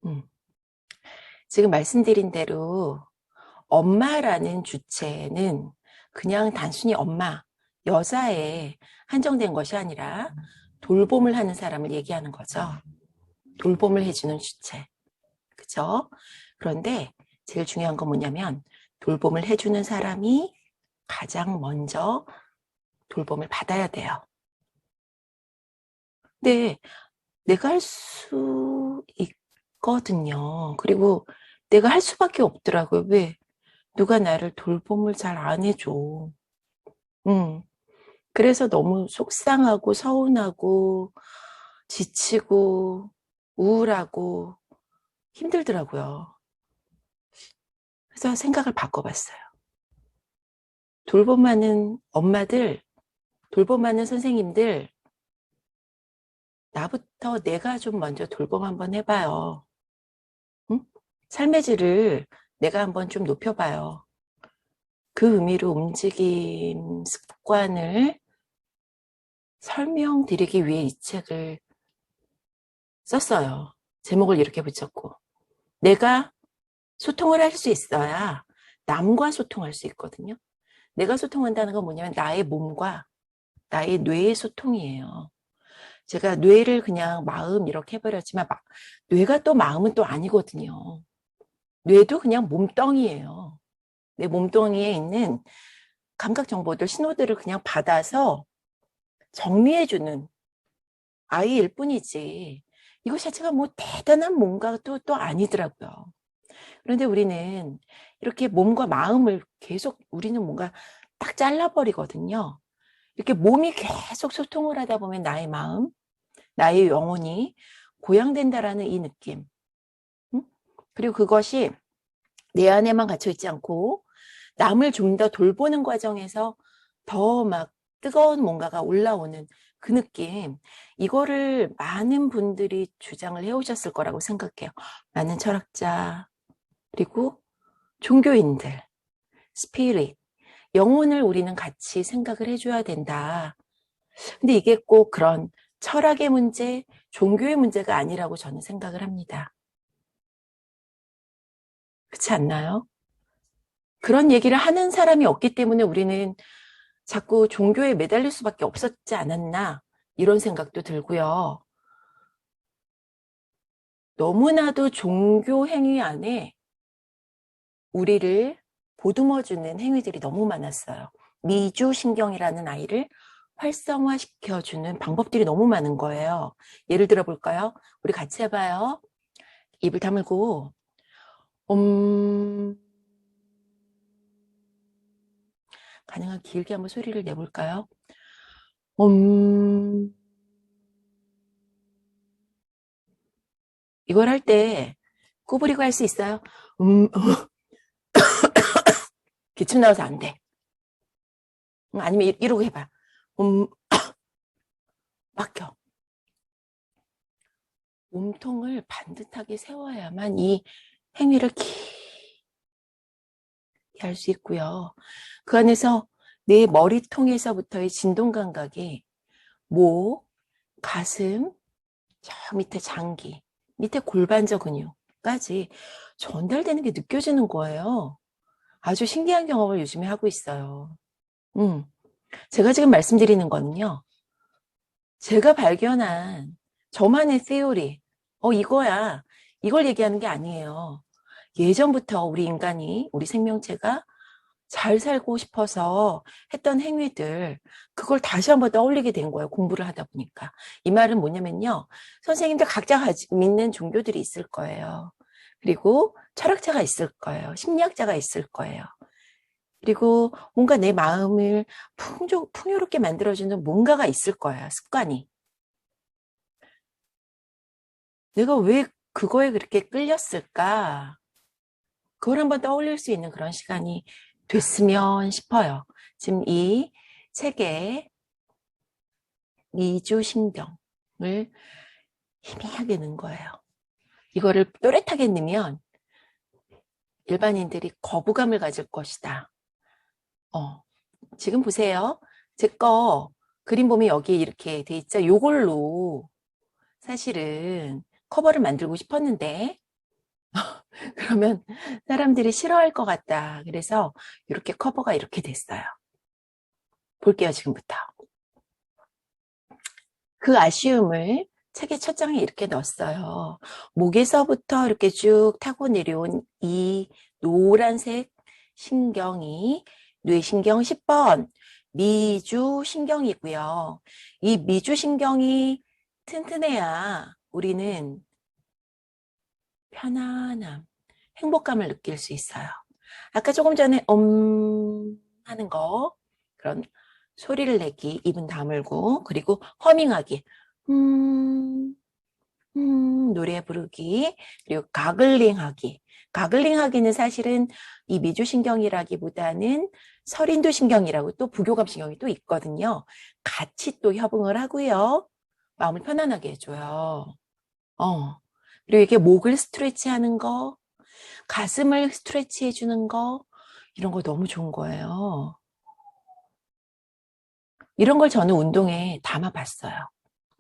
음. 지금 말씀드린 대로 엄마라는 주체는 그냥 단순히 엄마, 여자에 한정된 것이 아니라 돌봄을 하는 사람을 얘기하는 거죠. 돌봄을 해주는 주체. 그죠? 그런데 제일 중요한 건 뭐냐면 돌봄을 해주는 사람이 가장 먼저 돌봄을 받아야 돼요. 근데 내가 할 수 있거든요. 그리고 내가 할 수밖에 없더라고요. 왜? 누가 나를 돌봄을 잘 안 해줘. 그래서 너무 속상하고 서운하고 지치고 우울하고 힘들더라고요. 그래서 생각을 바꿔봤어요. 돌봄하는 엄마들, 돌봄하는 선생님들, 나부터 내가 좀 먼저 돌봄 한번 해봐요. 응? 삶의 질을 내가 한번 좀 높여봐요. 그 의미로 움직임 습관을 설명드리기 위해 이 책을 썼어요. 제목을 이렇게 붙였고. 내가 소통을 할 수 있어야 남과 소통할 수 있거든요. 내가 소통한다는 건 뭐냐면 나의 몸과 나의 뇌의 소통이에요. 제가 뇌를 그냥 마음 이렇게 해버렸지만 뇌가 또 마음은 또 아니거든요. 뇌도 그냥 몸뚱이에요. 내 몸뚱이에 있는 감각 정보들, 신호들을 그냥 받아서 정리해주는 아이일 뿐이지 이것 자체가 뭐 대단한 뭔가 또 아니더라고요. 그런데 우리는 이렇게 몸과 마음을 계속 우리는 뭔가 딱 잘라버리거든요. 이렇게 몸이 계속 소통을 하다 보면 나의 마음, 나의 영혼이 고양된다라는 이 느낌. 응? 그리고 그것이 내 안에만 갇혀 있지 않고 남을 좀 더 돌보는 과정에서 더 막 뜨거운 뭔가가 올라오는 그 느낌. 이거를 많은 분들이 주장을 해오셨을 거라고 생각해요. 많은 철학자, 그리고 종교인들, 스피릿, 영혼을 우리는 같이 생각을 해줘야 된다. 근데 이게 꼭 그런 철학의 문제, 종교의 문제가 아니라고 저는 생각을 합니다. 그렇지 않나요? 그런 얘기를 하는 사람이 없기 때문에 우리는 자꾸 종교에 매달릴 수밖에 없었지 않았나 이런 생각도 들고요. 너무나도 종교 행위 안에 우리를 보듬어주는 행위들이 너무 많았어요. 미주신경이라는 아이를 활성화시켜주는 방법들이 너무 많은 거예요. 예를 들어 볼까요? 우리 같이 해봐요. 입을 다물고 가능한 길게 한번 소리를 내볼까요? 이걸 할 때 꾸부리고 할 수 있어요? 기침 나와서 안 돼. 아니면 이러고 해봐. 막혀. 몸통을 반듯하게 세워야만 이 행위를 깊이 할 수 있고요. 그 안에서 내 머리통에서부터의 진동 감각이 목, 가슴, 저 밑에 장기, 밑에 골반저 근육까지 전달되는 게 느껴지는 거예요. 아주 신기한 경험을 요즘에 하고 있어요. 제가 지금 말씀드리는 거는요. 제가 발견한 저만의 세오리, 이거야. 이걸 얘기하는 게 아니에요. 예전부터 우리 인간이, 우리 생명체가 잘 살고 싶어서 했던 행위들, 그걸 다시 한번 떠올리게 된 거예요. 공부를 하다 보니까. 이 말은 뭐냐면요. 선생님들 각자 믿는 종교들이 있을 거예요. 그리고 철학자가 있을 거예요. 심리학자가 있을 거예요. 그리고 뭔가 내 마음을 풍요롭게 만들어주는 뭔가가 있을 거예요. 습관이. 내가 왜 그거에 그렇게 끌렸을까? 그걸 한번 떠올릴 수 있는 그런 시간이 됐으면 싶어요. 지금 이 책에 이주신경을 희미하게 넣은 거예요. 이거를 또렷하게 넣으면 일반인들이 거부감을 가질 것이다. 지금 보세요. 제 거 그림 보면 여기 이렇게 돼 있죠. 요걸로 사실은 커버를 만들고 싶었는데 그러면 사람들이 싫어할 것 같다. 그래서 이렇게 커버가 이렇게 됐어요. 볼게요, 지금부터. 그 아쉬움을 책의 첫 장에 이렇게 넣었어요. 목에서부터 이렇게 쭉 타고 내려온 이 노란색 신경이 뇌신경 10번 미주신경이고요. 이 미주신경이 튼튼해야 우리는 편안함, 행복감을 느낄 수 있어요. 아까 조금 전에 하는 거, 그런 소리를 내기, 입은 다물고, 그리고 허밍하기, 노래 부르기, 그리고 가글링하기. 가글링하기는 사실은 이 미주신경이라기보다는 설인두신경이라고 또 부교감신경이 또 있거든요. 같이 또 협응을 하고요. 마음을 편안하게 해줘요. 그리고 이게 목을 스트레치 하는 거, 가슴을 스트레치 해주는 거, 이런 거 너무 좋은 거예요. 이런 걸 저는 운동에 담아봤어요.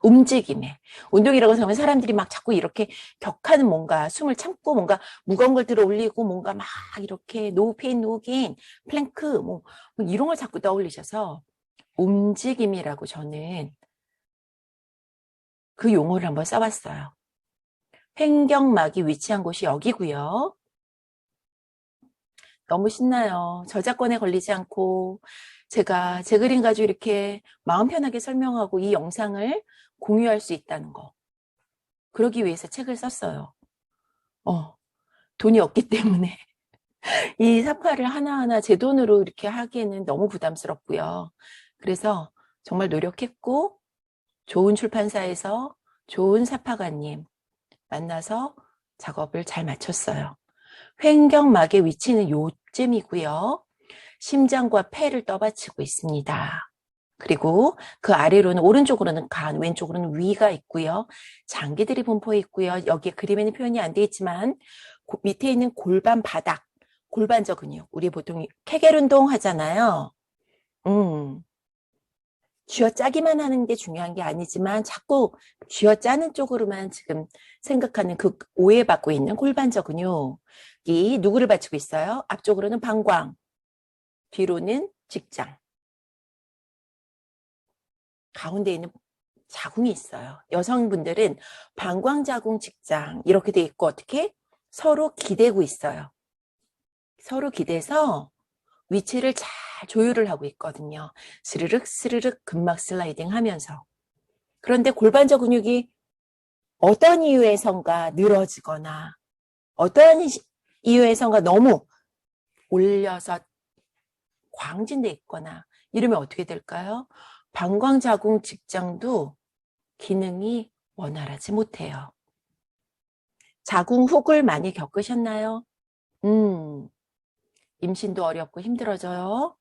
움직임에. 운동이라고 하면 사람들이 막 자꾸 이렇게 격하는 뭔가 숨을 참고 뭔가 무거운 걸 들어 올리고 뭔가 막 이렇게 노 페인, 노 게인, 플랭크, 뭐 이런 걸 자꾸 떠올리셔서 움직임이라고 저는 그 용어를 한번 써봤어요. 횡격막이 위치한 곳이 여기고요. 너무 신나요. 저작권에 걸리지 않고 제가 제 그림 가지고 이렇게 마음 편하게 설명하고 이 영상을 공유할 수 있다는 거. 그러기 위해서 책을 썼어요. 돈이 없기 때문에 이 사파를 하나하나 제 돈으로 이렇게 하기에는 너무 부담스럽고요. 그래서 정말 노력했고 좋은 출판사에서 좋은 사파가님 만나서 작업을 잘 마쳤어요. 횡격막의 위치는 요쯤이고요. 심장과 폐를 떠받치고 있습니다. 그리고 그 아래로는 오른쪽으로는 간, 왼쪽으로는 위가 있고요. 장기들이 분포해 있고요. 여기에 그림에는 표현이 안 돼 있지만 밑에 있는 골반 바닥, 골반저 근육. 우리 보통 케겔 운동 하잖아요. 쥐어짜기만 하는 게 중요한 게 아니지만 자꾸 쥐어짜는 쪽으로만 지금 생각하는 그 오해받고 있는 골반저 근육이 누구를 받치고 있어요? 앞쪽으로는 방광, 뒤로는 직장, 가운데 있는 자궁이 있어요. 여성분들은 방광, 자궁, 직장 이렇게 돼 있고 어떻게? 서로 기대고 있어요. 서로 기대서 위치를 잘 조율을 하고 있거든요. 스르륵 스르륵 근막 슬라이딩 하면서. 그런데 골반저 근육이 어떤 이유에선가 늘어지거나 어떤 이유에선가 너무 올려서 광진돼 있거나 이러면 어떻게 될까요? 방광자궁 직장도 기능이 원활하지 못해요. 자궁훅을 많이 겪으셨나요? 임신도 어렵고 힘들어져요.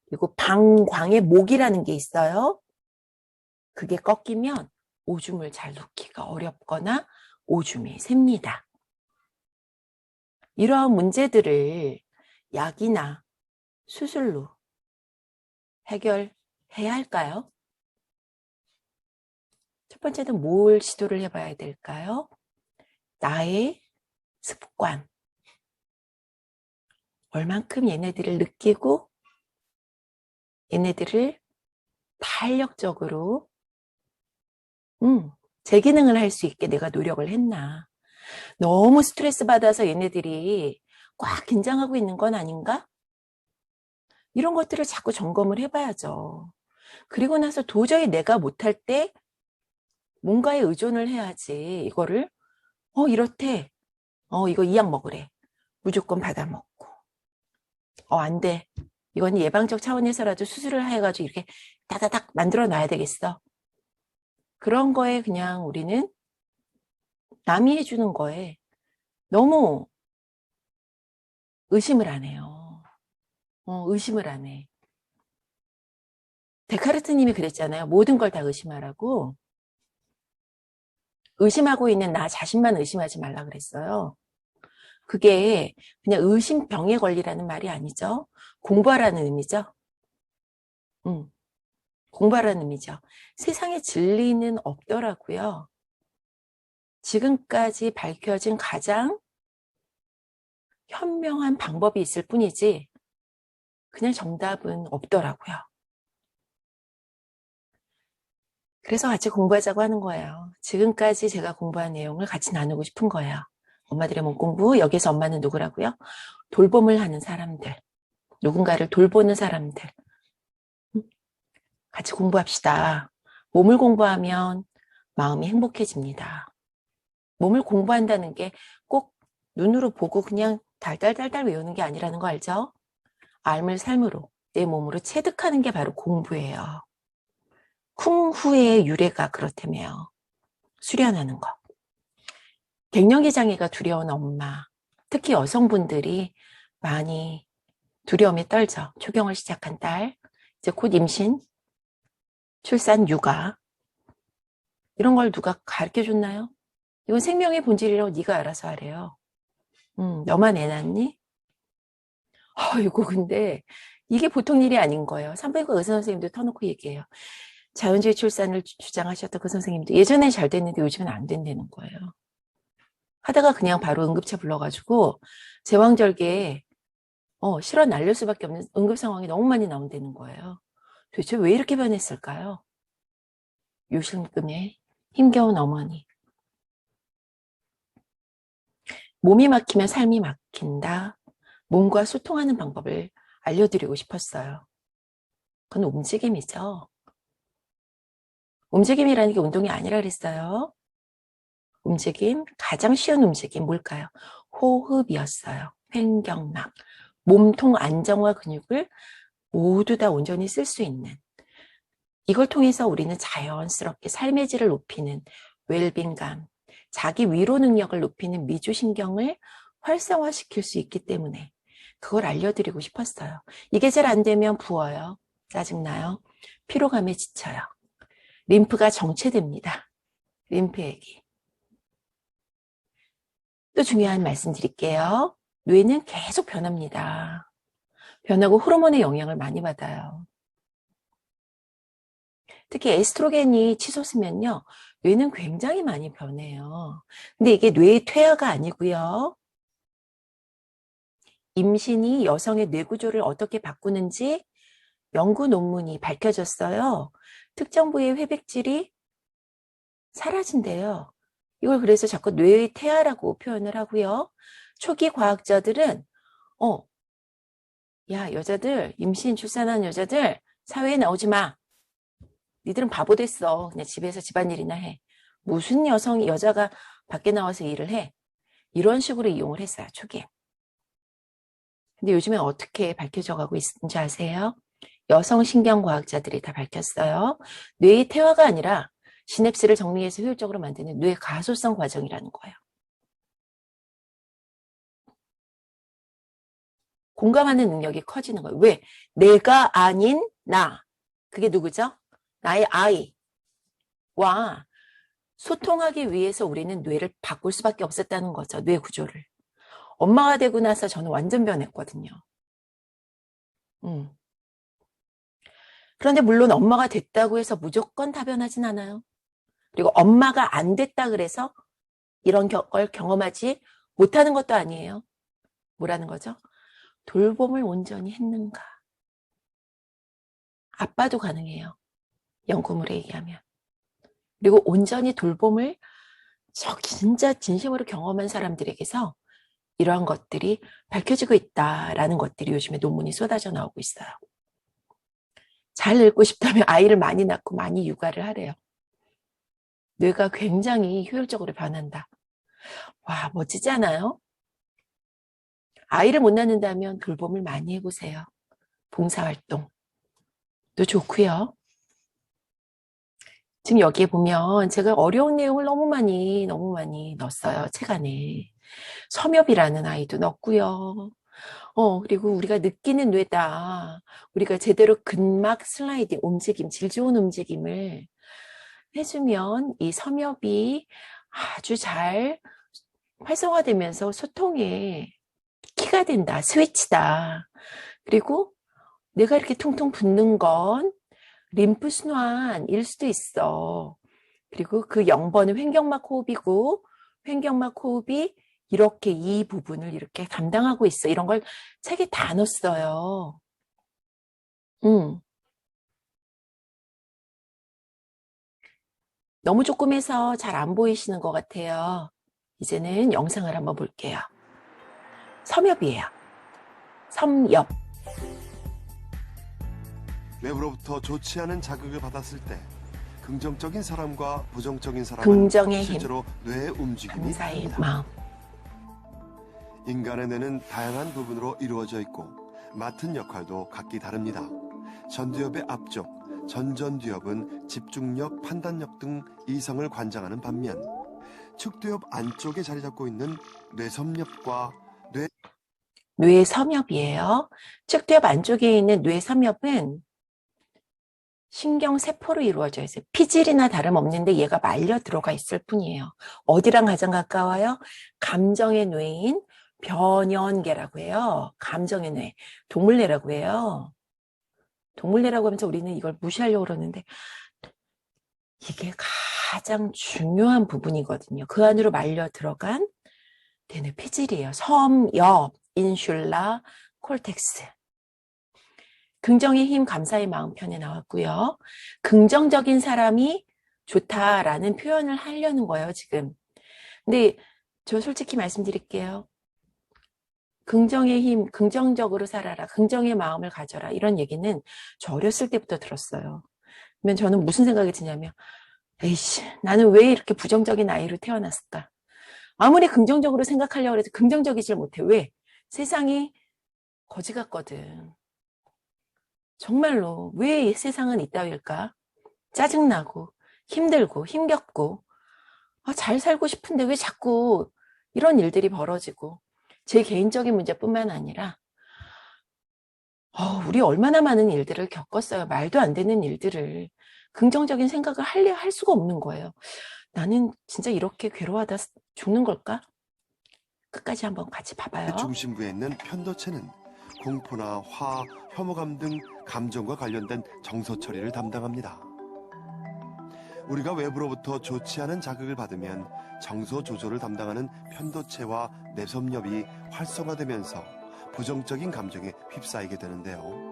그리고 방광의 목이라는 게 있어요. 그게 꺾이면 오줌을 잘 놓기가 어렵거나 오줌이 셉니다. 이러한 문제들을 약이나 수술로 해결해야 할까요? 첫 번째는 뭘 시도를 해봐야 될까요? 나의 습관. 얼만큼 얘네들을 느끼고 얘네들을 탄력적으로 제 기능을 할 수 있게 내가 노력을 했나. 너무 스트레스 받아서 얘네들이 꽉 긴장하고 있는 건 아닌가? 이런 것들을 자꾸 점검을 해봐야죠. 그리고 나서 도저히 내가 못할 때 뭔가에 의존을 해야지. 이거를 이렇대. 이거 이 약 먹으래. 무조건 받아 먹고. 안 돼. 이건 예방적 차원에서라도 수술을 해가지고 이렇게 다다닥 만들어 놔야 되겠어. 그런 거에 그냥 우리는 남이 해주는 거에 너무 의심을 안 해요. 의심을 안 해. 데카르트 님이 그랬잖아요. 모든 걸 다 의심하라고. 의심하고 있는 나 자신만 의심하지 말라 그랬어요. 그게 그냥 의심병에 걸리라는 말이 아니죠. 공부하라는 의미죠. 공부하라는 의미죠. 세상에 진리는 없더라고요. 지금까지 밝혀진 가장 현명한 방법이 있을 뿐이지 그냥 정답은 없더라고요. 그래서 같이 공부하자고 하는 거예요. 지금까지 제가 공부한 내용을 같이 나누고 싶은 거예요. 엄마들의 몸 공부, 여기서 엄마는 누구라고요? 돌봄을 하는 사람들, 누군가를 돌보는 사람들. 같이 공부합시다. 몸을 공부하면 마음이 행복해집니다. 몸을 공부한다는 게 꼭 눈으로 보고 그냥 달달달달 외우는 게 아니라는 거 알죠? 삶을 삶으로, 내 몸으로 체득하는 게 바로 공부예요. 쿵후의 유래가 그렇다며요. 수련하는 거. 갱년기 장애가 두려운 엄마, 특히 여성분들이 많이 두려움에 떨죠. 초경을 시작한 딸, 이제 곧 임신, 출산, 육아. 이런 걸 누가 가르쳐줬나요? 이건 생명의 본질이라고 네가 알아서 하래요. 너만 애 낳니? 이거 근데 이게 보통 일이 아닌 거예요. 산부인과 의사 선생님도 터놓고 얘기해요. 자연주의 출산을 주장하셨던 그 선생님도 예전엔 잘 됐는데 요즘은 안 된다는 거예요. 하다가 그냥 바로 응급차 불러가지고 제왕절개에 실어 날릴 수밖에 없는 응급 상황이 너무 많이 나온다는 거예요. 도대체 왜 이렇게 변했을까요? 요실금에 힘겨운 어머니. 몸이 막히면 삶이 막힌다. 몸과 소통하는 방법을 알려드리고 싶었어요. 그건 움직임이죠. 움직임이라는 게 운동이 아니라 그랬어요. 움직임, 가장 쉬운 움직임 뭘까요? 호흡이었어요. 횡격막, 몸통 안정화 근육을 모두 다 온전히 쓸 수 있는, 이걸 통해서 우리는 자연스럽게 삶의 질을 높이는 웰빙감, 자기 위로 능력을 높이는 미주신경을 활성화시킬 수 있기 때문에 그걸 알려드리고 싶었어요. 이게 잘 안 되면 부어요. 짜증나요. 피로감에 지쳐요. 림프가 정체됩니다. 림프 얘기. 또 중요한 말씀 드릴게요. 뇌는 계속 변합니다. 변하고 호르몬의 영향을 많이 받아요. 특히 에스트로겐이 치솟으면요. 뇌는 굉장히 많이 변해요. 근데 이게 뇌의 퇴화가 아니고요. 임신이 여성의 뇌 구조를 어떻게 바꾸는지 연구 논문이 밝혀졌어요. 특정 부위의 회백질이 사라진대요. 이걸 그래서 자꾸 뇌의 퇴화라고 표현을 하고요. 초기 과학자들은 야, 여자들, 임신 출산한 여자들 사회에 나오지 마. 니들은 바보 됐어. 그냥 집에서 집안일이나 해. 무슨 여자가 밖에 나와서 일을 해. 이런 식으로 이용을 했어요, 초기에. 근데 요즘엔 어떻게 밝혀져 가고 있는지 아세요? 여성 신경과학자들이 다 밝혔어요. 뇌의 퇴화가 아니라 시냅스를 정리해서 효율적으로 만드는 뇌 가소성 과정이라는 거예요. 공감하는 능력이 커지는 거예요. 왜? 내가 아닌 나. 그게 누구죠? 나의 아이와 소통하기 위해서 우리는 뇌를 바꿀 수밖에 없었다는 거죠. 뇌 구조를. 엄마가 되고 나서 저는 완전 변했거든요. 그런데 물론 엄마가 됐다고 해서 무조건 다 변하진 않아요. 그리고 엄마가 안 됐다 그래서 이런 걸 경험하지 못하는 것도 아니에요. 뭐라는 거죠? 돌봄을 온전히 했는가. 아빠도 가능해요. 연구물에 의하면. 그리고 온전히 돌봄을 진짜 진심으로 경험한 사람들에게서 이러한 것들이 밝혀지고 있다라는 것들이 요즘에 논문이 쏟아져 나오고 있어요. 잘 늙고 싶다면 아이를 많이 낳고 많이 육아를 하래요. 뇌가 굉장히 효율적으로 변한다. 와, 멋지지 않아요? 아이를 못 낳는다면 돌봄을 많이 해보세요. 봉사활동도 좋고요. 지금 여기에 보면 제가 어려운 내용을 너무 많이 넣었어요. 책 안에. 섬엽이라는 아이도 넣었고요. 그리고 우리가 느끼는 뇌다. 우리가 제대로 근막 슬라이딩, 움직임, 질 좋은 움직임을 해주면 이 섬엽이 아주 잘 활성화되면서 소통에 키가 된다, 스위치다. 그리고 내가 이렇게 퉁퉁 붓는 건 림프 순환일 수도 있어. 그리고 그 0번은 횡격막 호흡이고 횡격막 호흡이 이렇게 이 부분을 이렇게 담당하고 있어. 이런 걸 책에 다 넣었어요. 너무 조그매서 잘 안 보이시는 것 같아요. 이제는 영상을 한번 볼게요. 섬엽이에요. 섬엽. 외부로부터 좋지 않은 자극을 받았을 때 긍정적인 사람과 부정적인 사람은 긍정의 힘, 실제로 뇌의 움직임이 감사의 다릅니다. 마음. 인간의 뇌는 다양한 부분으로 이루어져 있고 맡은 역할도 각기 다릅니다. 전두엽의 앞쪽, 전전두엽은 집중력, 판단력 등 이성을 관장하는 반면 측두엽 안쪽에 자리 잡고 있는 뇌섬엽과 뇌섬엽이에요. 측두엽 안쪽에 있는 뇌섬엽은 신경세포로 이루어져 있어요. 피질이나 다름없는데 얘가 말려 들어가 있을 뿐이에요. 어디랑 가장 가까워요? 감정의 뇌인 변연계라고 해요. 감정의 뇌. 동물뇌라고 해요. 동물뇌라고 하면서 우리는 이걸 무시하려고 그러는데 이게 가장 중요한 부분이거든요. 그 안으로 말려 들어간 뇌의 피질이에요. 섬엽, 인슐라, 콜텍스. 긍정의 힘, 감사의 마음 편에 나왔고요. 긍정적인 사람이 좋다라는 표현을 하려는 거예요, 지금. 근데 저 솔직히 말씀드릴게요. 긍정의 힘, 긍정적으로 살아라, 긍정의 마음을 가져라 이런 얘기는 저 어렸을 때부터 들었어요. 그러면 저는 무슨 생각이 드냐면 에이씨, 나는 왜 이렇게 부정적인 아이로 태어났을까? 아무리 긍정적으로 생각하려고 해도 긍정적이질 못해. 왜? 세상이 거지 같거든. 정말로 왜 세상은 이따위일까? 짜증나고 힘들고 힘겹고 잘 살고 싶은데 왜 자꾸 이런 일들이 벌어지고 제 개인적인 문제뿐만 아니라 우리 얼마나 많은 일들을 겪었어요. 말도 안 되는 일들을. 긍정적인 생각을 할 수가 없는 거예요. 나는 진짜 이렇게 괴로워하다 죽는 걸까? 끝까지 한번 같이 봐봐요. 중심부에 있는 편도체는 공포나 화, 혐오감 등 감정과 관련된 정서 처리를 담당합니다. 우리가 외부로부터 좋지 않은 자극을 받으면 정서 조절을 담당하는 편도체와 뇌섬엽이 활성화되면서 부정적인 감정에 휩싸이게 되는데요.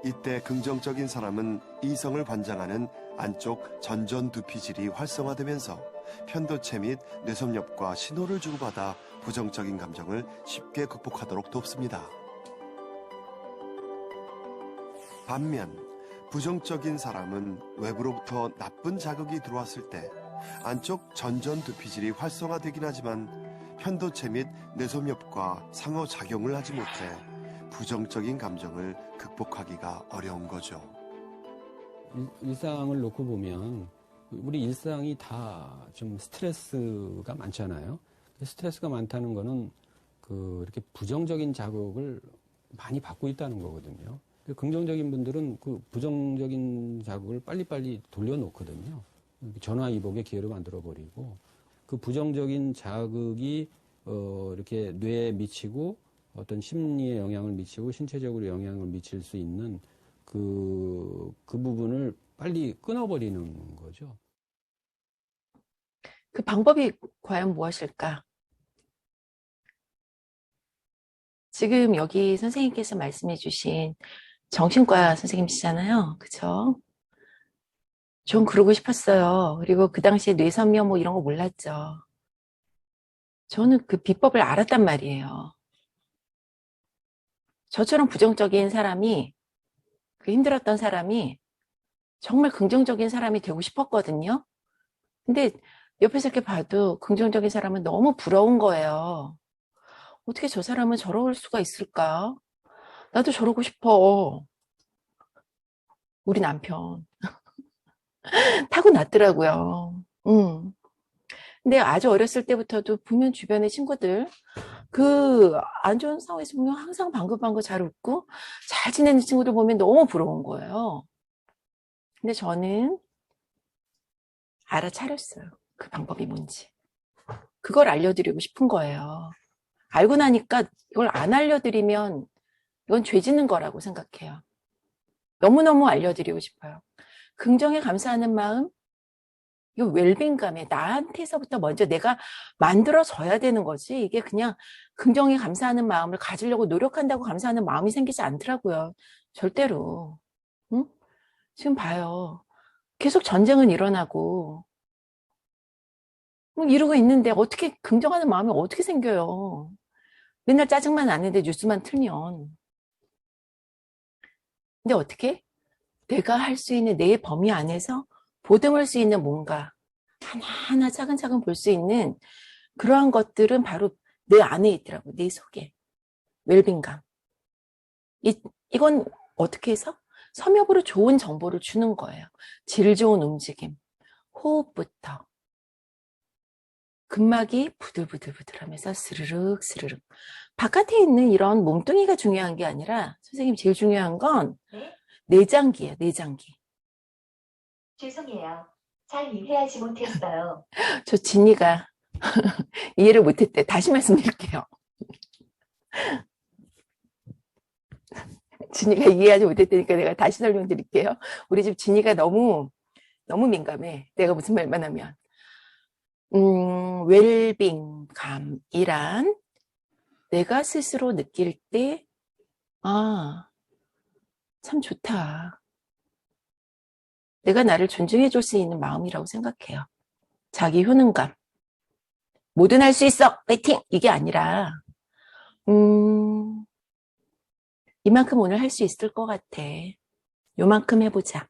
이때 긍정적인 사람은 이성을 관장하는 안쪽 전전두피질이 활성화되면서 편도체 및 뇌섬엽과 신호를 주고받아 부정적인 감정을 쉽게 극복하도록 돕습니다. 반면 부정적인 사람은 외부로부터 나쁜 자극이 들어왔을 때 안쪽 전전두피질이 활성화되긴 하지만 편도체 및 뇌섬엽과 상호작용을 하지 못해 부정적인 감정을 극복하기가 어려운 거죠. 일상을 놓고 보면 우리 일상이 다 좀 스트레스가 많잖아요. 스트레스가 많다는 거는 이렇게 부정적인 자극을 많이 받고 있다는 거거든요. 긍정적인 분들은 그 부정적인 자극을 빨리빨리 돌려놓거든요. 전화위복의 기회를 만들어버리고 그 부정적인 자극이 이렇게 뇌에 미치고 어떤 심리에 영향을 미치고 신체적으로 영향을 미칠 수 있는 그 부분을 빨리 끊어버리는 거죠. 그 방법이 과연 무엇일까? 지금 여기 선생님께서 말씀해 주신 정신과 선생님이시잖아요. 그쵸? 전 그러고 싶었어요. 그리고 그 당시에 뇌섬유 뭐 이런 거 몰랐죠. 저는 그 비법을 알았단 말이에요. 저처럼 부정적인 사람이, 그 힘들었던 사람이 정말 긍정적인 사람이 되고 싶었거든요. 근데 옆에서 이렇게 봐도 긍정적인 사람은 너무 부러운 거예요. 어떻게 저 사람은 저럴 수가 있을까? 나도 저러고 싶어. 우리 남편. 타고났더라고요. 근데 아주 어렸을 때부터도 보면 주변의 친구들, 그 안 좋은 상황에서 보면 항상 방긋방긋 잘 웃고 잘 지내는 친구들 보면 너무 부러운 거예요. 근데 저는 알아차렸어요. 그 방법이 뭔지. 그걸 알려드리고 싶은 거예요. 알고 나니까 이걸 안 알려드리면 이건 죄 짓는 거라고 생각해요. 너무너무 알려드리고 싶어요. 긍정에 감사하는 마음, 이 웰빙감에 나한테서부터 먼저 내가 만들어져야 되는 거지. 이게 그냥 긍정에 감사하는 마음을 가지려고 노력한다고 감사하는 마음이 생기지 않더라고요. 절대로. 응? 지금 봐요. 계속 전쟁은 일어나고 뭐 이러고 있는데 어떻게 긍정하는 마음이 어떻게 생겨요. 맨날 짜증만 나는데 뉴스만 틀면. 근데 어떻게? 내가 할 수 있는 내 범위 안에서 보듬을 수 있는 뭔가 하나하나 차근차근 볼 수 있는 그러한 것들은 바로 내 안에 있더라고. 내 속에. 웰빙감. 이건 어떻게 해서? 섬엽으로 좋은 정보를 주는 거예요. 질 좋은 움직임. 호흡부터. 근막이 부들부들부들하면서 스르륵 스르륵. 바깥에 있는 이런 몸뚱이가 중요한 게 아니라 선생님 제일 중요한 건 네? 내장기예요. 내장기. 죄송해요. 잘 이해하지 못했어요. 저 진이가 이해를 못했대. 다시 말씀드릴게요. 진이가 이해하지 못했다니까 내가 다시 설명드릴게요. 우리 집 진이가 너무 민감해. 내가 무슨 말만 하면. 웰빙감이란 내가 스스로 느낄 때, 아, 참 좋다. 내가 나를 존중해 줄 수 있는 마음이라고 생각해요. 자기 효능감. 뭐든 할 수 있어! 파이팅! 이게 아니라, 이만큼 오늘 할 수 있을 것 같아. 요만큼 해보자.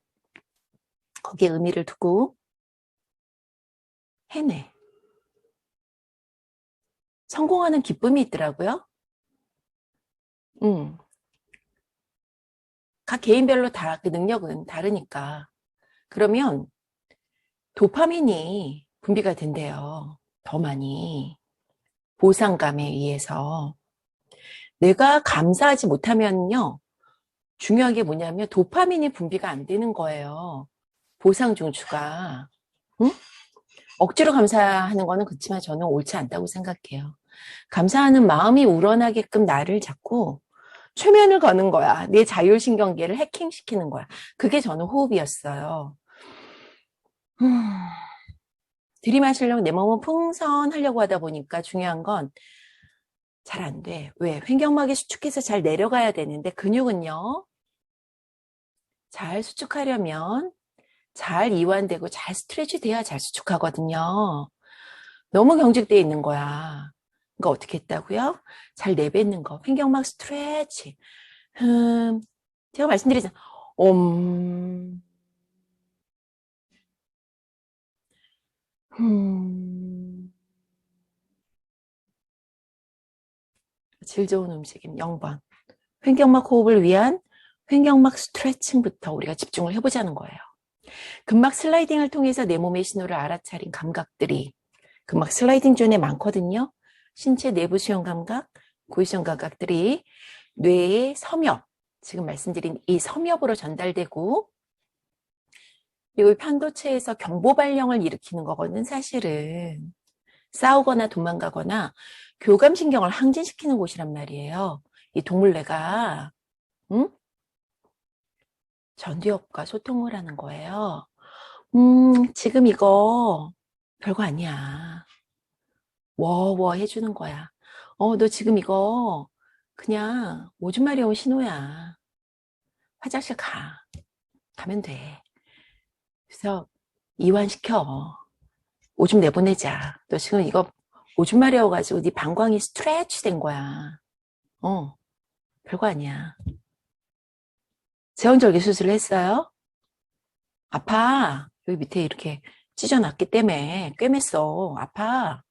거기에 의미를 두고 해내. 성공하는 기쁨이 있더라고요. 각 개인별로 다 그 능력은 다르니까. 그러면 도파민이 분비가 된대요. 더 많이. 보상감에 의해서. 내가 감사하지 못하면요. 중요한 게 뭐냐면 도파민이 분비가 안 되는 거예요. 보상 중추가. 응? 억지로 감사하는 거는 그렇지만 저는 옳지 않다고 생각해요. 감사하는 마음이 우러나게끔 나를 자꾸 최면을 거는 거야. 내 자율신경계를 해킹시키는 거야. 그게 저는 호흡이었어요. 들이마시려고 내 몸을 풍선하려고 하다 보니까 중요한 건 잘 안 돼. 왜? 횡격막이 수축해서 잘 내려가야 되는데 근육은요. 잘 수축하려면 잘 이완되고 잘 스트레치 돼야 잘 수축하거든요. 너무 경직되어 있는 거야. 그러니까 어떻게 했다고요? 잘 내뱉는 거. 횡격막 스트레치. 제가 말씀드리잖아요. 질 좋은 움직임 0번. 횡격막 호흡을 위한 횡격막 스트레칭부터 우리가 집중을 해보자는 거예요. 근막 슬라이딩을 통해서 내 몸의 신호를 알아차린 감각들이 근막 슬라이딩 존에 많거든요. 신체 내부 수용 감각, 고유성 감각들이 뇌의 섬엽, 지금 말씀드린 이 섬엽으로 전달되고 그리고 편도체에서 경보 발령을 일으키는 거거든 사실은. 싸우거나 도망가거나 교감신경을 항진시키는 곳이란 말이에요. 이 동물뇌가 전두엽과 소통을 하는 거예요. 지금 이거 별거 아니야. 워워 해주는 거야. 너 지금 이거 그냥 오줌 마려운 신호야. 화장실 가면 돼. 그래서 이완시켜. 오줌 내보내자. 너 지금 이거 오줌 마려워가지고 네 방광이 스트레치 된 거야. 별거 아니야. 세원절개 수술을 했어요? 아파. 여기 밑에 이렇게 찢어놨기 때문에 꿰맸어. 아파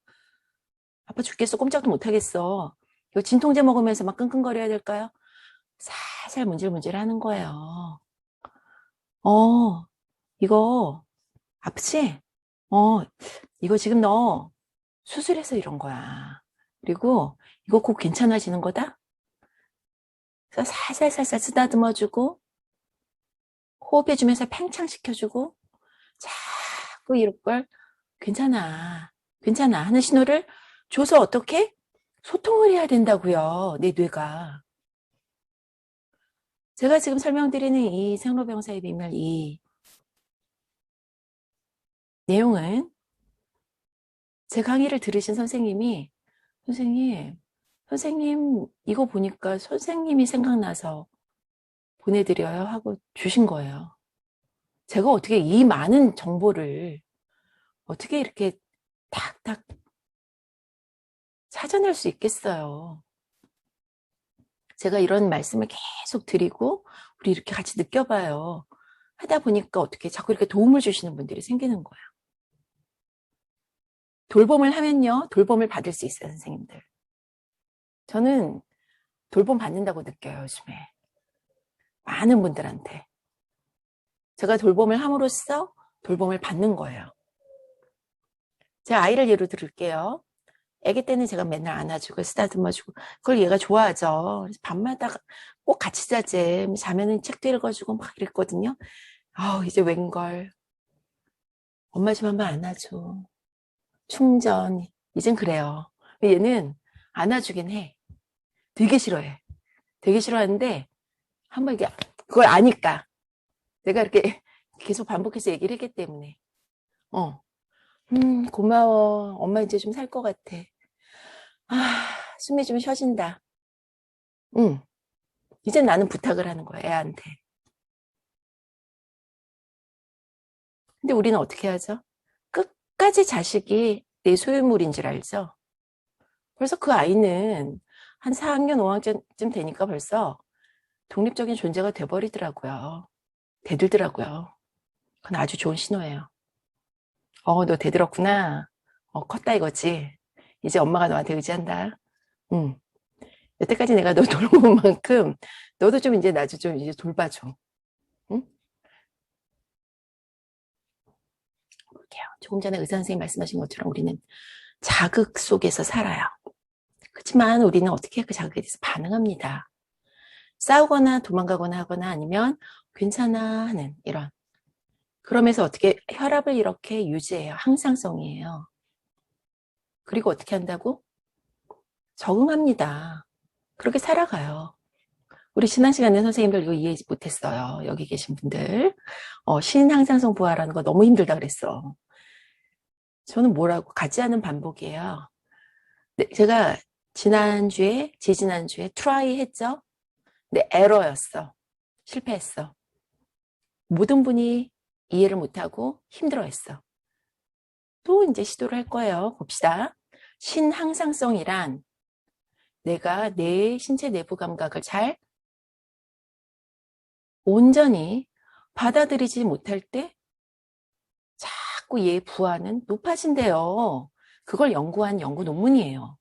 죽겠어. 꼼짝도 못하겠어. 이거 진통제 먹으면서 막 끙끙거려야 될까요? 살살 문질문질 하는 거예요. 이거 아프지? 이거 지금 너 수술해서 이런 거야. 그리고 이거 곧 괜찮아지는 거다? 그래서 살살살살 쓰다듬어주고 호흡해주면서 팽창시켜주고 자꾸 이럴 걸 괜찮아 하는 신호를 줘서 어떻게? 소통을 해야 된다고요. 내 뇌가. 제가 지금 설명드리는 이 생로병사의 비밀 내용은 제 강의를 들으신 선생님이 선생님 이거 보니까 선생님이 생각나서 보내드려요 하고 주신 거예요. 제가 어떻게 이 많은 정보를 어떻게 이렇게 탁탁 찾아낼 수 있겠어요. 제가 이런 말씀을 계속 드리고 우리 이렇게 같이 느껴봐요. 하다 보니까 어떻게 자꾸 이렇게 도움을 주시는 분들이 생기는 거예요. 돌봄을 하면요, 돌봄을 받을 수 있어요, 선생님들. 저는 돌봄 받는다고 느껴요, 요즘에. 많은 분들한테. 제가 돌봄을 함으로써 돌봄을 받는 거예요. 제 아이를 예로 들을게요. 아기 때는 제가 맨날 안아주고 쓰다듬어주고 그걸 얘가 좋아하죠. 그래서 밤마다 꼭 같이 자재. 자면은 책도 읽어주고 막 이랬거든요. 이제 웬걸. 엄마 좀 한번 안아줘. 충전. 이젠 그래요. 얘는 안아주긴 해. 되게 싫어해. 되게 싫어하는데 한번 이게 그걸 아니까 내가 이렇게 계속 반복해서 얘기를 했기 때문에 고마워. 엄마 이제 좀 살 것 같아. 숨이 좀 쉬어진다. 이제 나는 부탁을 하는 거야, 애한테. 근데 우리는 어떻게 하죠? 끝까지 자식이 내 소유물인 줄 알죠? 벌써 그 아이는 한 4학년, 5학년쯤 되니까 벌써 독립적인 존재가 돼버리더라고요. 대들더라고요. 그건 아주 좋은 신호예요. 너 대들었구나. 컸다 이거지. 이제 엄마가 너한테 의지한다. 여태까지 내가 너 돌본 만큼 너도 좀 이제 나도 좀 이제 돌봐줘. 응? 볼게요. 조금 전에 의사 선생님 말씀하신 것처럼 우리는 자극 속에서 살아요. 그렇지만 우리는 어떻게 그 자극에 대해서 반응합니다. 싸우거나 도망가거나 하거나 아니면 괜찮아 하는 이런. 그러면서 어떻게 혈압을 이렇게 유지해요. 항상성이에요. 그리고 어떻게 한다고? 적응합니다. 그렇게 살아가요. 우리 지난 시간에 선생님들 이거 이해 못했어요. 여기 계신 분들. 신항상성 부하라는 거 너무 힘들다 그랬어. 저는 뭐라고 가지 않은 반복이에요. 네, 제가 지난주에 트라이 했죠? 근데 에러였어. 실패했어. 모든 분이 이해를 못하고 힘들어했어. 또 이제 시도를 할 거예요. 봅시다. 신항상성이란 내가 내 신체 내부 감각을 잘 온전히 받아들이지 못할 때 자꾸 얘 부하는 높아진대요. 그걸 연구한 연구 논문이에요.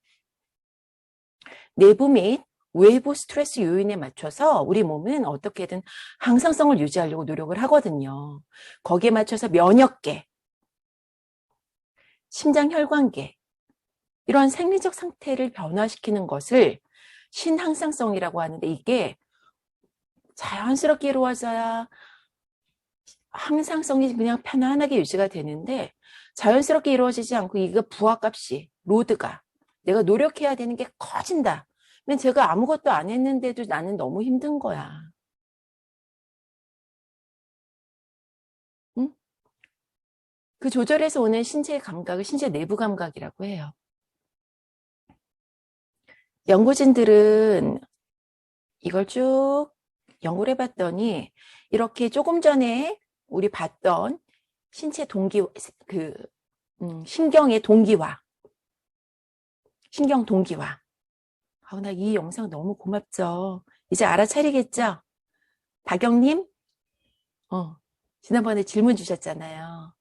내부 및 외부 스트레스 요인에 맞춰서 우리 몸은 어떻게든 항상성을 유지하려고 노력을 하거든요. 거기에 맞춰서 면역계, 심장혈관계, 이런 생리적 상태를 변화시키는 것을 신항상성이라고 하는데 이게 자연스럽게 이루어져야 항상성이 그냥 편안하게 유지가 되는데 자연스럽게 이루어지지 않고 이거 부하값이 로드가 내가 노력해야 되는 게 커진다. 그러면 제가 아무것도 안 했는데도 나는 너무 힘든 거야. 응? 그 조절해서 오는 신체 감각을 신체 내부 감각이라고 해요. 연구진들은 이걸 쭉 연구를 해봤더니 이렇게 조금 전에 우리 봤던 신체 신경의 동기화. 신경 동기화. 나 이 영상 너무 고맙죠. 이제 알아차리겠죠? 박영님? 지난번에 질문 주셨잖아요.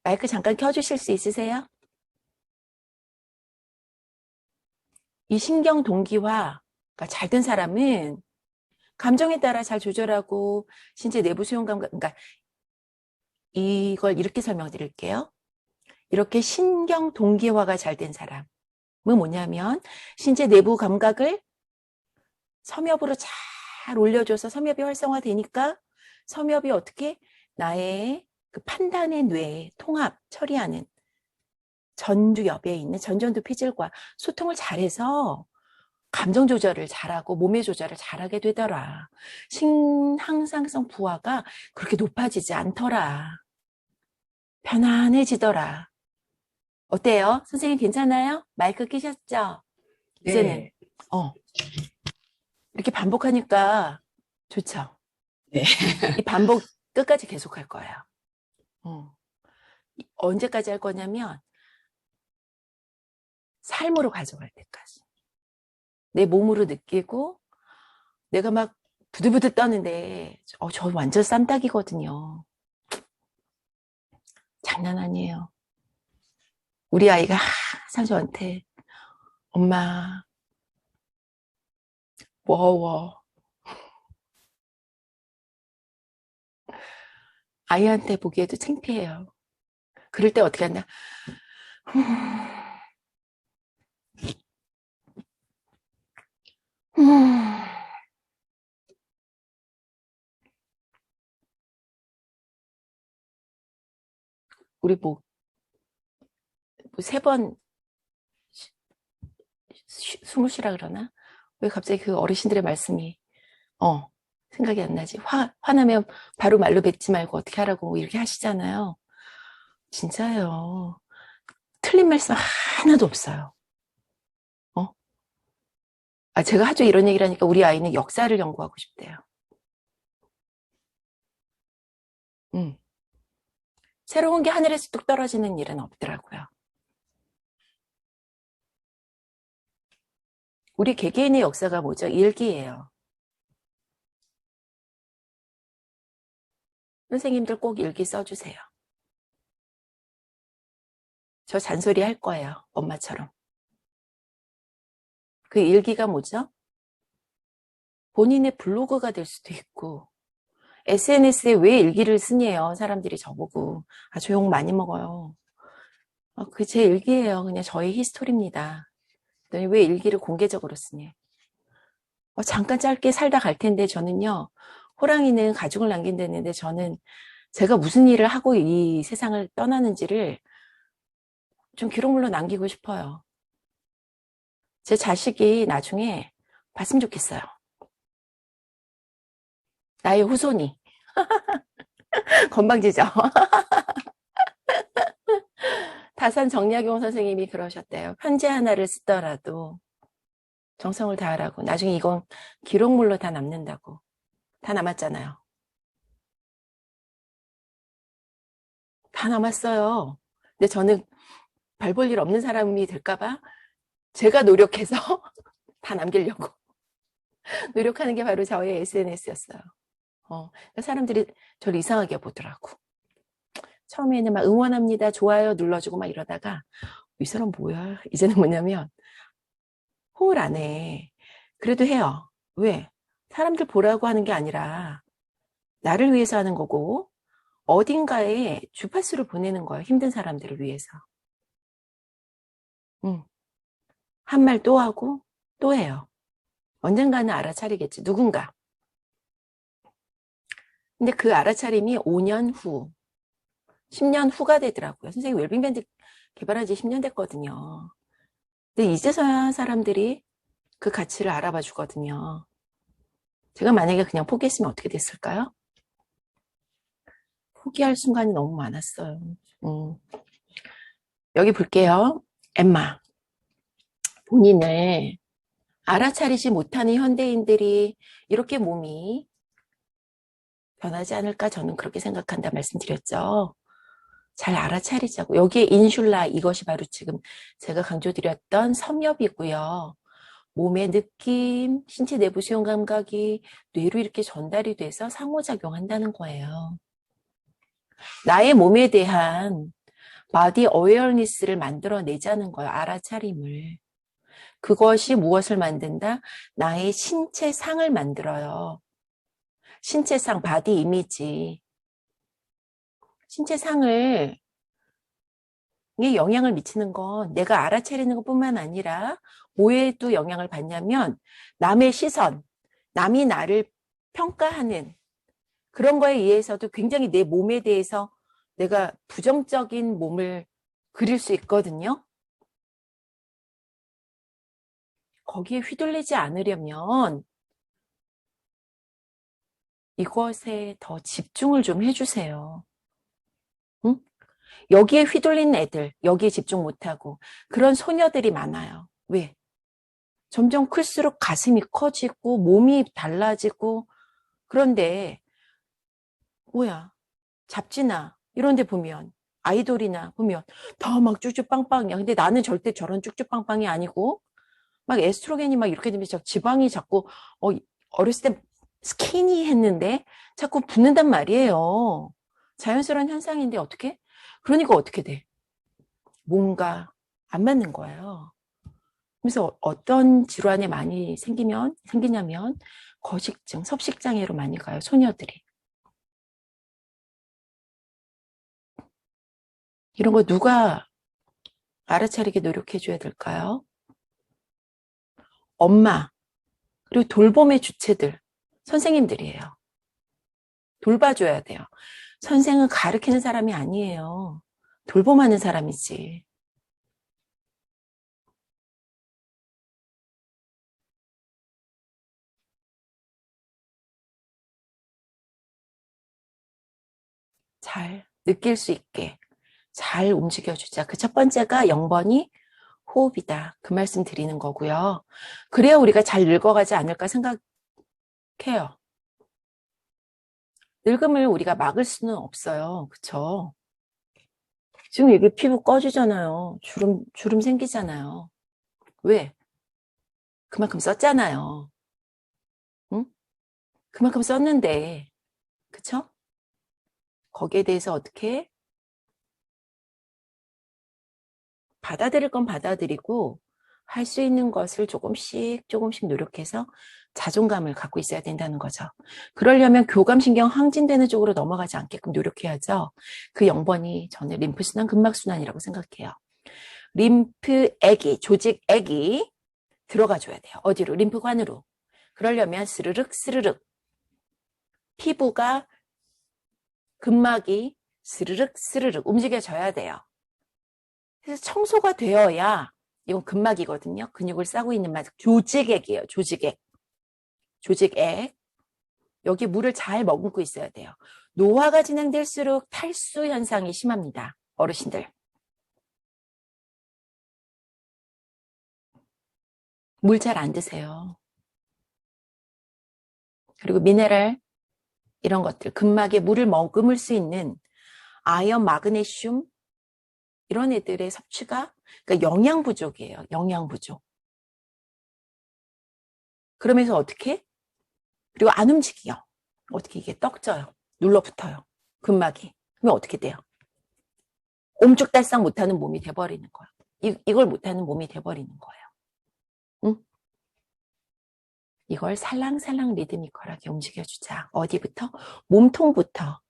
마이크 잠깐 켜주실 수 있으세요? 이 신경 동기화가 잘 된 사람은 감정에 따라 잘 조절하고 신체 내부 수용 감각, 그러니까 이걸 이렇게 설명드릴게요. 이렇게 신경 동기화가 잘 된 사람은 뭐냐면 신체 내부 감각을 섬엽으로 잘 올려줘서 섬엽이 활성화되니까 섬엽이 어떻게 나의 그 판단의 뇌 통합 처리하는 전두엽에 있는 전전두 피질과 소통을 잘해서 감정 조절을 잘하고 몸의 조절을 잘하게 되더라. 신항상성 부하가 그렇게 높아지지 않더라. 편안해지더라. 어때요? 선생님 괜찮아요? 마이크 끼셨죠? 이제는, 네. 이렇게 반복하니까 좋죠? 네. 이 반복 끝까지 계속할 거예요. 언제까지 할 거냐면, 삶으로 가져갈 때까지. 내 몸으로 느끼고, 내가 막 부들부들 떠는데, 저 완전 쌈딱이거든요. 장난 아니에요. 우리 아이가 항상 저한테, 엄마, 워워. 아이한테 보기에도 창피해요. 그럴 때 어떻게 하냐. 우리 세 번 숨을 쉬라 그러나? 왜 갑자기 그 어르신들의 말씀이, 생각이 안 나지? 화나면 바로 말로 뱉지 말고 어떻게 하라고 뭐 이렇게 하시잖아요. 진짜요. 틀린 말씀 하나도 없어요. 제가 하도 이런 얘기를 하니까 우리 아이는 역사를 연구하고 싶대요. 새로운 게 하늘에서 뚝 떨어지는 일은 없더라고요. 우리 개개인의 역사가 뭐죠? 일기예요. 선생님들 꼭 일기 써주세요. 저 잔소리 할 거예요. 엄마처럼. 그 일기가 뭐죠? 본인의 블로그가 될 수도 있고 SNS에 왜 일기를 쓰니에요? 사람들이 저보고. 저 욕 많이 먹어요. 그 제 일기예요. 그냥 저의 히스토리입니다. 왜 일기를 공개적으로 쓰니? 잠깐 짧게 살다 갈 텐데 저는요. 호랑이는 가죽을 남긴다는데 저는 제가 무슨 일을 하고 이 세상을 떠나는지를 좀 기록물로 남기고 싶어요. 제 자식이 나중에 봤으면 좋겠어요. 나의 후손이. 건방지죠? 다산 정약용 선생님이 그러셨대요. 편지 하나를 쓰더라도 정성을 다하라고. 나중에 이건 기록물로 다 남는다고. 다 남았잖아요. 다 남았어요. 근데 저는 발 볼 일 없는 사람이 될까봐 제가 노력해서 다 남기려고 노력하는 게 바로 저의 SNS였어요. 사람들이 저를 이상하게 보더라고. 처음에는 막 응원합니다, 좋아요 눌러주고 막 이러다가 이 사람 뭐야? 이제는 뭐냐면 호을 안 해. 그래도 해요. 왜? 사람들 보라고 하는 게 아니라 나를 위해서 하는 거고 어딘가에 주파수를 보내는 거예요. 힘든 사람들을 위해서. 한 말 또 하고 또 해요. 언젠가는 알아차리겠지. 누군가. 근데 그 알아차림이 5년 후, 10년 후가 되더라고요. 선생님 웰빙밴드 개발한 지 10년 됐거든요. 근데 이제서야 사람들이 그 가치를 알아봐 주거든요. 제가 만약에 그냥 포기했으면 어떻게 됐을까요? 포기할 순간이 너무 많았어요. 여기 볼게요. 엠마. 본인을 알아차리지 못하는 현대인들이 이렇게 몸이 변하지 않을까 저는 그렇게 생각한다 말씀드렸죠. 잘 알아차리자고. 여기에 인슐라 이것이 바로 지금 제가 강조드렸던 섬엽이고요. 몸의 느낌, 신체 내부 수용 감각이 뇌로 이렇게 전달이 돼서 상호작용한다는 거예요. 나의 몸에 대한 바디 어웨어니스를 만들어내자는 거예요. 알아차림을. 그것이 무엇을 만든다? 나의 신체상을 만들어요. 신체상, 바디 이미지. 신체상을 영향을 미치는 건 내가 알아차리는 것뿐만 아니라 뭐에도 영향을 받냐면 남의 시선, 남이 나를 평가하는 그런 거에 의해서도 굉장히 내 몸에 대해서 내가 부정적인 몸을 그릴 수 있거든요. 거기에 휘둘리지 않으려면 이것에 더 집중을 좀 해주세요. 응? 여기에 휘둘린 애들, 여기에 집중 못하고 그런 소녀들이 많아요. 왜? 점점 클수록 가슴이 커지고 몸이 달라지고 그런데 뭐야 잡지나 이런 데 보면 아이돌이나 보면 더 막 쭉쭉빵빵이야. 근데 나는 절대 저런 쭉쭉빵빵이 아니고 막 에스트로겐이 막 이렇게 되면 지방이 자꾸 어렸을 때 스키니 했는데 자꾸 붙는단 말이에요. 자연스러운 현상인데 어떻게? 그러니까 어떻게 돼? 뭔가 안 맞는 거예요. 그래서 어떤 질환이 많이 생기냐면 거식증, 섭식장애로 많이 가요, 소녀들이. 이런 거 누가 알아차리게 노력해 줘야 될까요? 엄마, 그리고 돌봄의 주체들, 선생님들이에요. 돌봐줘야 돼요. 선생은 가르치는 사람이 아니에요. 돌봄하는 사람이지. 잘 느낄 수 있게 잘 움직여주자. 그 첫 번째가 0번이 호흡이다. 그 말씀 드리는 거고요. 그래야 우리가 잘 늙어가지 않을까 생각해요. 늙음을 우리가 막을 수는 없어요. 그쵸? 지금 이게 피부 꺼지잖아요. 주름 생기잖아요. 왜? 그만큼 썼잖아요. 응? 그만큼 썼는데, 그쵸? 거기에 대해서 어떻게 받아들일 건 받아들이고 할 수 있는 것을 조금씩 노력해서 자존감을 갖고 있어야 된다는 거죠. 그러려면 교감신경 항진되는 쪽으로 넘어가지 않게끔 노력해야죠. 그 0번이 저는 림프순환, 근막순환이라고 생각해요. 림프액이, 조직액이 들어가줘야 돼요. 어디로? 림프관으로. 그러려면 스르륵 피부가, 근막이 스르륵 움직여져야 돼요. 그래서 청소가 되어야 이건 근막이거든요. 근육을 싸고 있는 맛. 조직액이에요. 조직액. 여기 물을 잘 머금고 있어야 돼요. 노화가 진행될수록 탈수 현상이 심합니다. 어르신들. 물 잘 안 드세요. 그리고 미네랄 이런 것들. 근막에 물을 머금을 수 있는 아연, 마그네슘 이런 애들의 섭취가 그러니까 영양 부족이에요. 영양 부족. 그러면서 어떻게? 그리고 안 움직여. 어떻게 이게 떡져요. 눌러붙어요. 근막이. 그러면 어떻게 돼요? 옴쭉달싹 못하는 몸이 돼버리는 거예요. 이걸 못하는 몸이 돼버리는 거예요. 응? 이걸 살랑살랑 리드미컬하게 움직여주자. 어디부터? 몸통부터.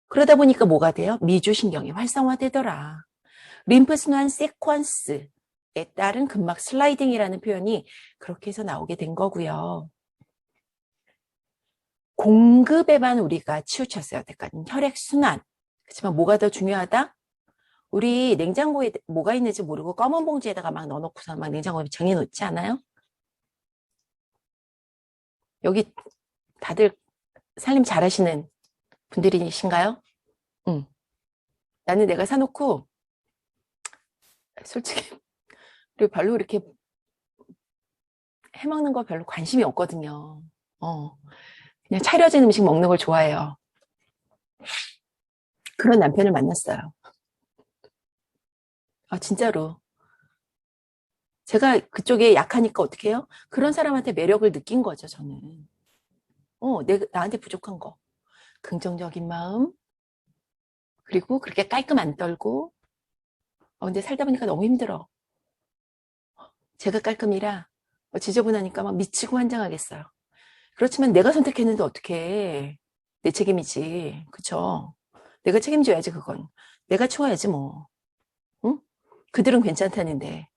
그러다 보니까 뭐가 돼요? 미주신경이 활성화되더라. 림프순환 시퀀스에 따른 근막 슬라이딩이라는 표현이 그렇게 해서 나오게 된 거고요. 공급에만 우리가 치우쳤어야 됐거든요. 혈액순환. 그렇지만 뭐가 더 중요하다? 우리 냉장고에 뭐가 있는지 모르고 검은 봉지에다가 막 넣어놓고서 막 냉장고에 정해놓지 않아요? 여기 다들 살림 잘하시는 분들이신가요? 응. 나는 내가 사놓고 솔직히 그리고 별로 이렇게 해먹는 거 별로 관심이 없거든요. 그냥 차려진 음식 먹는 걸 좋아해요. 그런 남편을 만났어요. 아, 진짜로. 제가 그쪽에 약하니까 어떻게 해요? 그런 사람한테 매력을 느낀 거죠, 저는. 나한테 부족한 거. 긍정적인 마음, 그리고 그렇게 깔끔 안 떨고, 근데 살다 보니까 너무 힘들어. 제가 깔끔이라 지저분하니까 막 미치고 환장하겠어요. 그렇지만 내가 선택했는데 어떡해. 내 책임이지. 그쵸? 내가 책임져야지, 그건. 내가 치워야지, 뭐. 응? 그들은 괜찮다는데.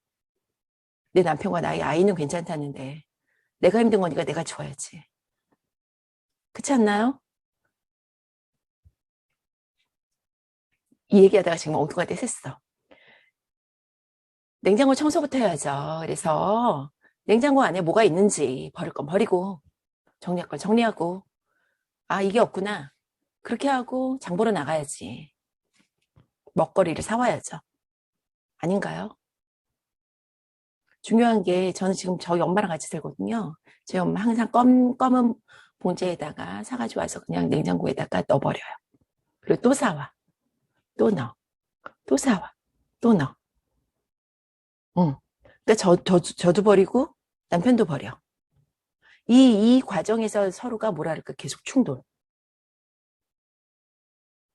내 남편과 나의 아이는 괜찮다는데. 내가 힘든 거니까 내가 치워야지. 그렇지 않나요? 이 얘기하다가 지금 엉뚱한 데 샜어. 냉장고 청소부터 해야죠. 그래서 냉장고 안에 뭐가 있는지 버릴 건 버리고 정리할 건 정리하고 아 이게 없구나. 그렇게 하고 장 보러 나가야지. 먹거리를 사와야죠. 아닌가요? 중요한 게 저는 지금 저희 엄마랑 같이 살거든요. 저희 엄마 항상 검은 봉지에다가 사가지고 와서 그냥 냉장고에다가 넣어버려요. 그리고 또 사와. 또 넣어. 또 사와. 또 넣어. 응. 그러니까 저도 버리고 남편도 버려. 이 과정에서 서로가 뭐랄까 계속 충돌.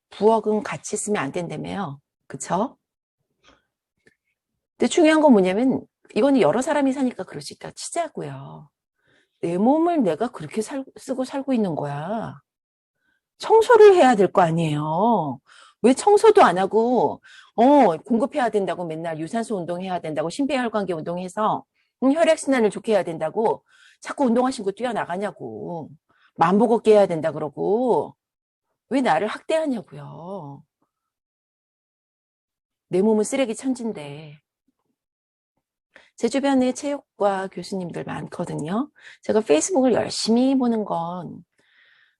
부엌은 같이 쓰면 안 된다며요. 그쵸? 근데 중요한 건 뭐냐면 이거는 여러 사람이 사니까 그럴 수 있다 치자고요. 내 몸을 내가 그렇게 쓰고 살고 있는 거야. 청소를 해야 될 거 아니에요. 왜 청소도 안 하고 공급해야 된다고 맨날 유산소 운동해야 된다고 심폐혈관계 운동해서 혈액순환을 좋게 해야 된다고 자꾸 운동화 신고 뛰어나가냐고. 만보 걷기 해야 된다 그러고 왜 나를 학대하냐고요. 내 몸은 쓰레기 천지인데. 제 주변에 체육과 교수님들 많거든요. 제가 페이스북을 열심히 보는 건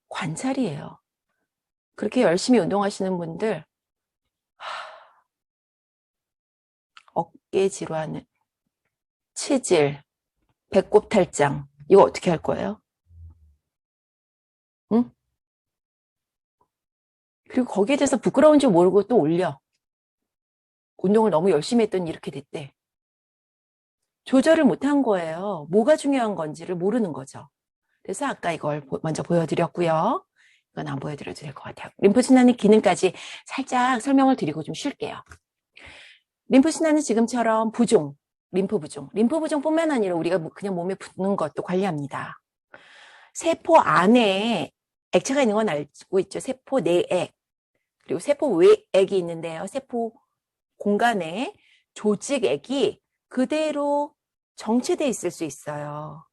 관찰이에요. 그렇게 열심히 운동하시는 분들 어깨 질환, 치질, 배꼽 탈장 이거 어떻게 할 거예요? 응? 그리고 거기에 대해서 부끄러운 줄 모르고 또 올려. 운동을 너무 열심히 했더니 이렇게 됐대. 조절을 못한 거예요. 뭐가 중요한 건지를 모르는 거죠. 그래서 아까 이걸 먼저 보여드렸고요. 이건 안 보여드려도 될 것 같아요. 림프순환의 기능까지 살짝 설명을 드리고 좀 쉴게요. 림프순환은 지금처럼 부종, 림프 부종뿐만 아니라 우리가 그냥 몸에 붓는 것도 관리합니다. 세포 안에 액체가 있는 건 알고 있죠. 세포 내액, 그리고 세포 외액이 있는데요. 세포 공간에 조직액이 그대로 정체돼 있을 수 있어요.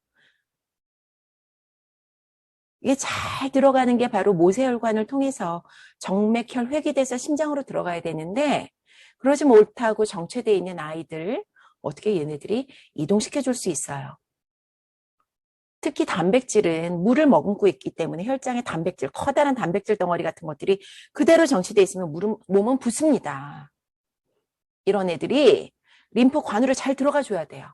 이게 잘 들어가는 게 바로 모세혈관을 통해서 정맥혈획이 돼서 심장으로 들어가야 되는데 그러지 못하고 정체되어 있는 아이들 어떻게 얘네들이 이동시켜 줄 수 있어요. 특히 단백질은 물을 머금고 있기 때문에 혈장에 단백질, 커다란 단백질 덩어리 같은 것들이 그대로 정체되어 있으면 몸은 붓습니다. 이런 애들이 림프 관으로 잘 들어가 줘야 돼요.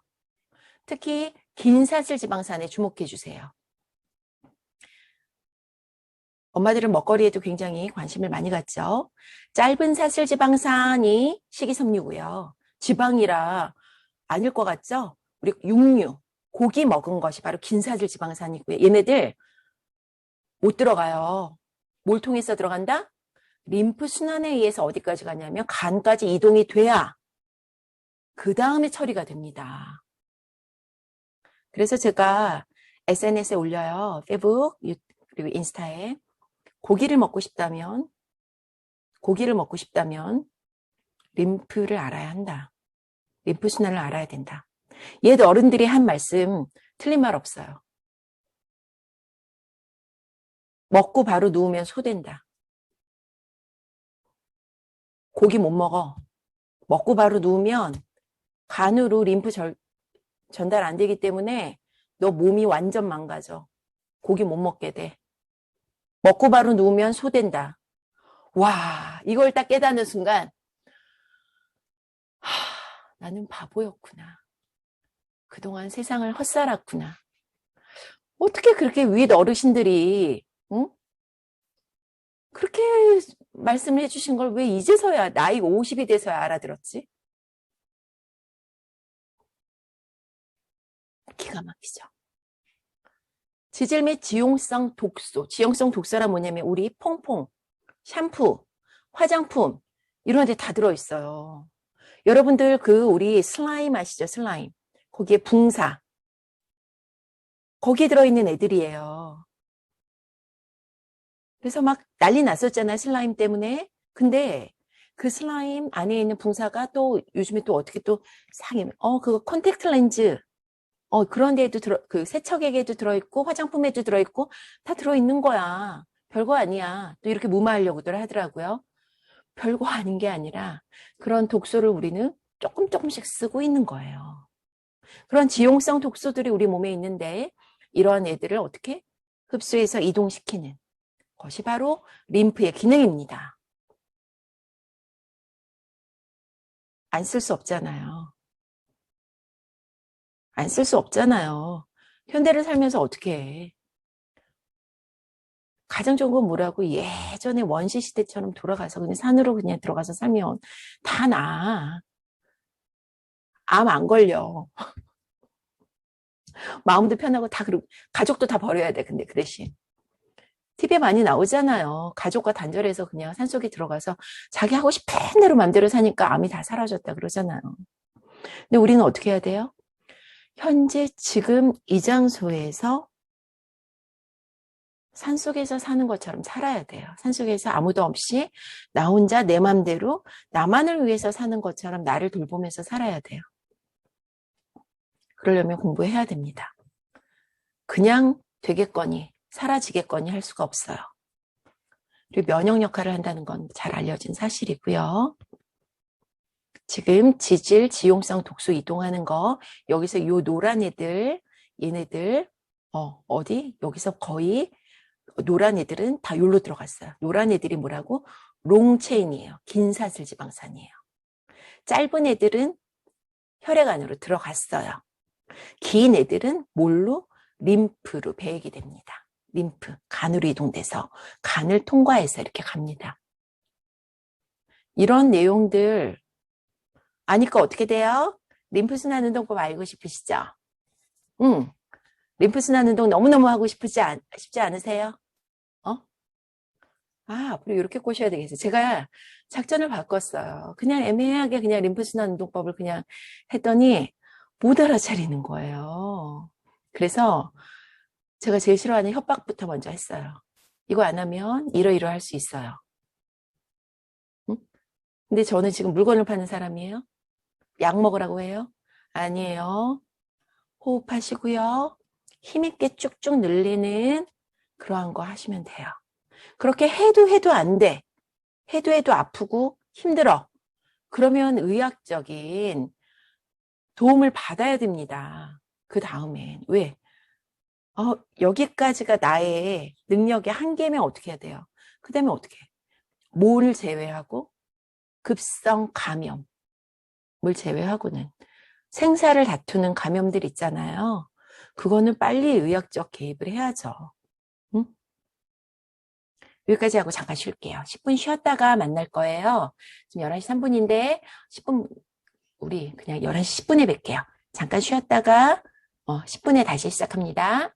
특히 긴 사슬 지방산에 주목해 주세요. 엄마들은 먹거리에도 굉장히 관심을 많이 갖죠. 짧은 사슬 지방산이 식이섬유고요. 지방이라 아닐 것 같죠? 우리 육류, 고기 먹은 것이 바로 긴 사슬 지방산이고요. 얘네들 못 들어가요. 뭘 통해서 들어간다? 림프 순환에 의해서 어디까지 가냐면 간까지 이동이 돼야 그 다음에 처리가 됩니다. 그래서 제가 SNS에 올려요. 페이북, 그리고 인스타에 고기를 먹고 싶다면 림프를 알아야 한다. 림프 순환을 알아야 된다. 옛 어른들이 한 말씀 틀린 말 없어요. 먹고 바로 누우면 소된다. 고기 못 먹어. 먹고 바로 누우면 간으로 림프 전달 안 되기 때문에 너 몸이 완전 망가져. 고기 못 먹게 돼. 먹고 바로 누우면 소된다. 와, 이걸 딱 깨닫는 순간 나는 바보였구나. 그동안 세상을 헛살았구나. 어떻게 그렇게 윗 어르신들이 응? 그렇게 말씀을 해주신 걸 왜 이제서야 나이 50이 돼서야 알아들었지? 기가 막히죠. 지질 및 지용성 독소. 지용성 독소란 뭐냐면 우리 퐁퐁, 샴푸, 화장품 이런 데 다 들어있어요. 여러분들 우리 슬라임 아시죠? 슬라임. 거기에 붕사. 거기에 들어있는 애들이에요. 그래서 막 난리 났었잖아요. 슬라임 때문에. 근데 그 슬라임 안에 있는 붕사가 또 요즘에 또 어떻게 또 상해. 그거 콘택트 렌즈. 그런 데에도 그 세척액에도 들어있고 화장품에도 들어있고 다 들어있는 거야. 별거 아니야. 또 이렇게 무마하려고들 하더라고요. 별거 아닌 게 아니라 그런 독소를 우리는 조금씩 쓰고 있는 거예요. 그런 지용성 독소들이 우리 몸에 있는데 이런 애들을 어떻게 흡수해서 이동시키는 것이 바로 림프의 기능입니다. 안 쓸 수 없잖아요. 안 쓸 수 없잖아요. 현대를 살면서 어떻게 해. 가장 좋은 건 뭐라고? 예전에 원시 시대처럼 돌아가서 그냥 산으로 그냥 들어가서 살면 다 나아. 암 안 걸려. 마음도 편하고 다 그리고 가족도 다 버려야 돼. 근데 그 대신 TV에 많이 나오잖아요. 가족과 단절해서 그냥 산속에 들어가서 자기 하고 싶은 대로 마음대로 사니까 암이 다 사라졌다 그러잖아요. 근데 우리는 어떻게 해야 돼요? 현재 지금 이 장소에서 산속에서 사는 것처럼 살아야 돼요. 산속에서 아무도 없이 나 혼자 내 맘대로 나만을 위해서 사는 것처럼 나를 돌보면서 살아야 돼요. 그러려면 공부해야 됩니다. 그냥 되겠거니 사라지겠거니 할 수가 없어요. 그리고 면역 역할을 한다는 건 잘 알려진 사실이고요. 지금 지질, 지용성 독소 이동하는 거 여기서 요 노란 애들 얘네들 어디? 여기서 거의 노란 애들은 다 여기로 들어갔어요. 노란 애들이 뭐라고? 롱체인이에요. 긴 사슬 지방산이에요. 짧은 애들은 혈액 안으로 들어갔어요. 긴 애들은 뭘로? 림프로 배액이 됩니다. 림프, 간으로 이동돼서 간을 통과해서 이렇게 갑니다. 이런 내용들 아니까 어떻게 돼요? 림프순환 운동법 알고 싶으시죠? 응. 림프순환 운동 너무너무 하고 싶지 않으세요? 앞으로 이렇게 꼬셔야 되겠어요. 제가 작전을 바꿨어요. 그냥 애매하게 그냥 림프순환 운동법을 그냥 했더니 못 알아차리는 거예요. 그래서 제가 제일 싫어하는 협박부터 먼저 했어요. 이거 안 하면 이러이러 할 수 있어요. 응? 근데 저는 지금 물건을 파는 사람이에요. 약 먹으라고 해요? 아니에요. 호흡하시고요. 힘있게 쭉쭉 늘리는 그러한 거 하시면 돼요. 그렇게 해도 안 돼. 해도 아프고 힘들어. 그러면 의학적인 도움을 받아야 됩니다. 그 다음엔. 왜? 여기까지가 나의 능력의 한계면 어떻게 해야 돼요? 그 다음에 어떻게 해? 뭘 제외하고? 급성 감염을 제외하고는 생사를 다투는 감염들 있잖아요. 그거는 빨리 의학적 개입을 해야죠. 응? 여기까지 하고 잠깐 쉴게요. 10분 쉬었다가 만날 거예요. 지금 11시 3분인데 10분 우리 그냥 11시 10분에 뵐게요. 잠깐 쉬었다가 10분에 다시 시작합니다.